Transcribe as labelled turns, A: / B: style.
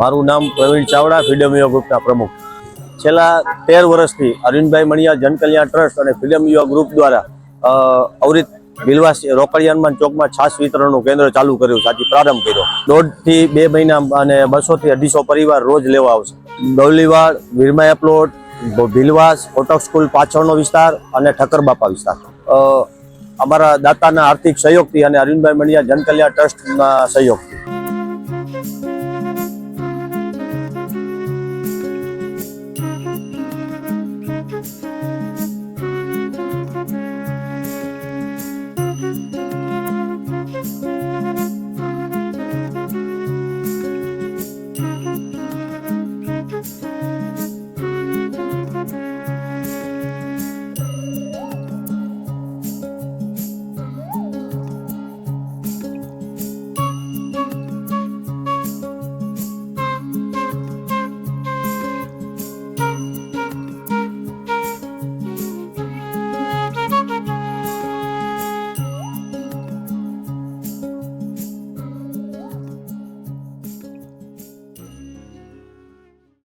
A: મારું નામ પ્રવીણ ચાવડા, ફ્રીડમ યુવા ગ્રુપના પ્રમુખ. છેલ્લા 13 વર્ષથી અરવિંદભાઈ મણિયા જનકલ્યાણ ટ્રસ્ટ અને ફ્રીડમ યુવા ગ્રુપ દ્વારા અવરિત બિલવાસ રોકડિયાનમાં ચોકમાં છાશ વિતરણનું કેન્દ્ર ચાલુ કર્યું છે. આજે પ્રારંભ કર્યો. 1.5 થી 2 મહિના અને 200 થી 250 પરિવાર રોજ લેવા આવશે. ગૌલીવાડ, વીરમાયા પ્લોટ, ભીલવાસ, કોટક સ્કૂલ પાછળનો વિસ્તાર અને ઠક્કરબાપા વિસ્તાર. અમારા દાતાના આર્થિક સહયોગથી અને અરવિંદભાઈ મણિયા જનકલ્યાણ ટ્રસ્ટના સહયોગથી